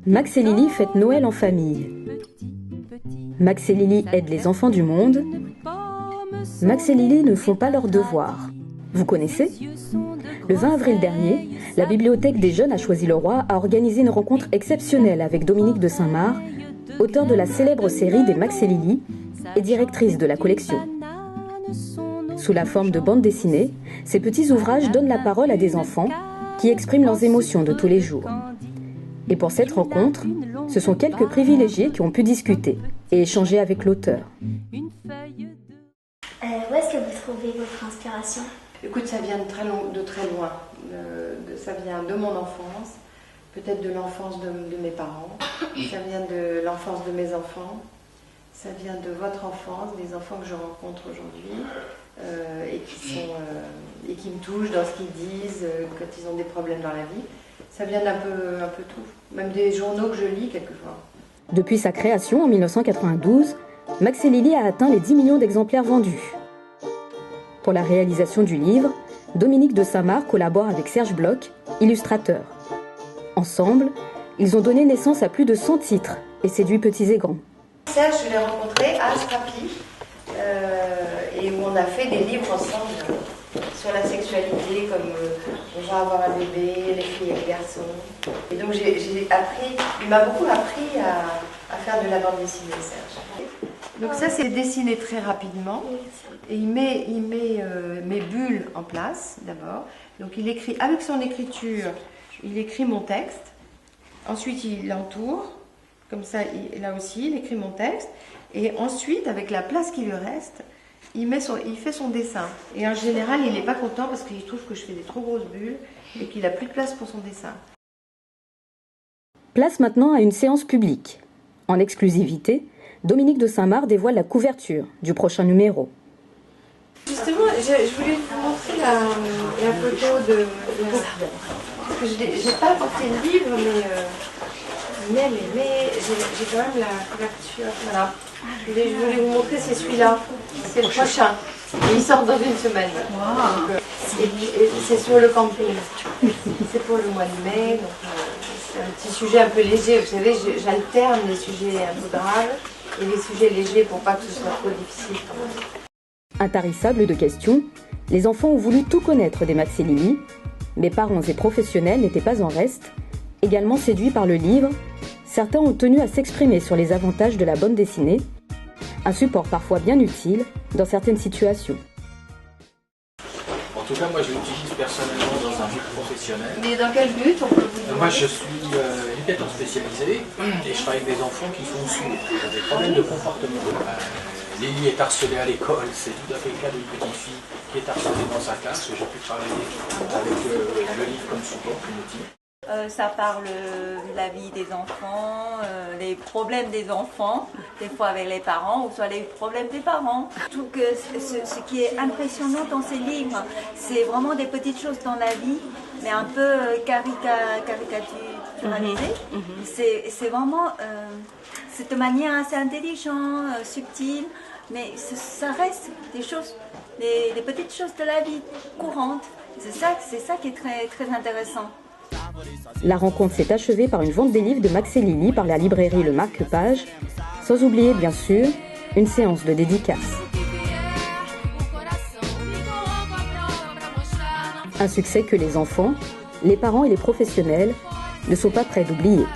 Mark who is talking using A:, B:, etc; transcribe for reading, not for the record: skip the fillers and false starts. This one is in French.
A: Max et Lily fêtent Noël en famille. Max et Lily aident les enfants du monde. Max et Lily ne font pas leurs devoirs. Vous connaissez ? Le 20 avril dernier, la Bibliothèque des Jeunes à Choisy-le-Roi a organisé une rencontre exceptionnelle avec Dominique de Saint-Marc, auteur de la célèbre série des Max et Lily et directrice de la collection. Sous la forme de bandes dessinées, ces petits ouvrages donnent la parole à des enfants qui expriment leurs émotions de tous les jours. Et pour cette rencontre, ce sont quelques privilégiés qui ont pu discuter et échanger avec l'auteur.
B: Où est-ce que vous trouvez votre inspiration ?
C: Écoute, ça vient de très loin. Ça vient de mon enfance, peut-être de l'enfance de mes parents, ça vient de l'enfance de mes enfants, ça vient de votre enfance, des enfants que je rencontre aujourd'hui et qui me touchent dans ce qu'ils disent quand ils ont des problèmes dans la vie. Ça vient d'un peu tout, même des journaux que je lis quelquefois.
A: Depuis sa création en 1992, Max et Lily a atteint les 10 millions d'exemplaires vendus. Pour la réalisation du livre, Dominique de Saint-Marc collabore avec Serge Bloch, illustrateur. Ensemble, ils ont donné naissance à plus de 100 titres et séduit petits et grands.
C: Serge, je l'ai rencontré à Strapi, et où on a fait des livres ensemble sur la sexualité, comme Bonjour avoir un bébé, les filles et les garçons. Et donc il m'a beaucoup appris à faire de la bande dessinée, Serge. Donc ça, c'est dessiné très rapidement. Et il met mes bulles en place, d'abord. Donc il écrit, avec son écriture, il écrit mon texte. Ensuite, il l'entoure. Comme ça, là aussi, il écrit mon texte. Et ensuite, avec la place qui lui reste, il fait son dessin. Et en général, il n'est pas content parce qu'il trouve que je fais des trop grosses bulles et qu'il n'a plus de place pour son dessin.
A: Place maintenant à une séance publique. En exclusivité, Dominique de Saint-Marc dévoile la couverture du prochain numéro.
C: Justement, je voulais vous montrer la photo de... Parce que je n'ai pas apporté le livre, mais j'ai quand même la couverture. Voilà. Je voulais vous montrer, c'est celui-là. C'est le prochain. Et il sort dans une semaine. Wow. Et c'est sur le camping. C'est pour le mois de mai. Donc, c'est un petit sujet un peu léger. Vous savez, j'alterne les sujets un peu graves et les sujets légers pour pas que ce soit trop difficile.
A: Intarissables de questions, les enfants ont voulu tout connaître des Max et Lily, mais parents et professionnels n'étaient pas en reste. Également séduits par le livre, certains ont tenu à s'exprimer sur les avantages de la bande dessinée, un support parfois bien utile dans certaines situations.
D: En tout cas, moi je l'utilise personnellement dans un but professionnel.
C: Mais dans quel but on peut vous demander ?
D: Moi je suis éducateur spécialisé et je travaille avec des enfants qui sont sourds, qui ont des problèmes de comportement. Lily est harcelée à l'école, c'est tout à fait le cas d'une petite fille qui est harcelée dans sa classe. J'ai pu travailler avec le livre comme support, comme outil.
E: Ça parle de la vie des enfants, les problèmes des enfants, des fois avec les parents, ou soit les problèmes des parents. Tout que ce qui est impressionnant dans ces livres, c'est vraiment des petites choses dans la vie, mais un peu caricaturalisées. C'est vraiment, c'est de manière assez intelligente, subtile, mais ça reste des choses, des petites choses de la vie courante. C'est ça qui est très, très intéressant.
A: La rencontre s'est achevée par une vente des livres de Max et Lily par la librairie Le Marque-Page, sans oublier bien sûr une séance de dédicace. Un succès que les enfants, les parents et les professionnels ne sont pas prêts d'oublier.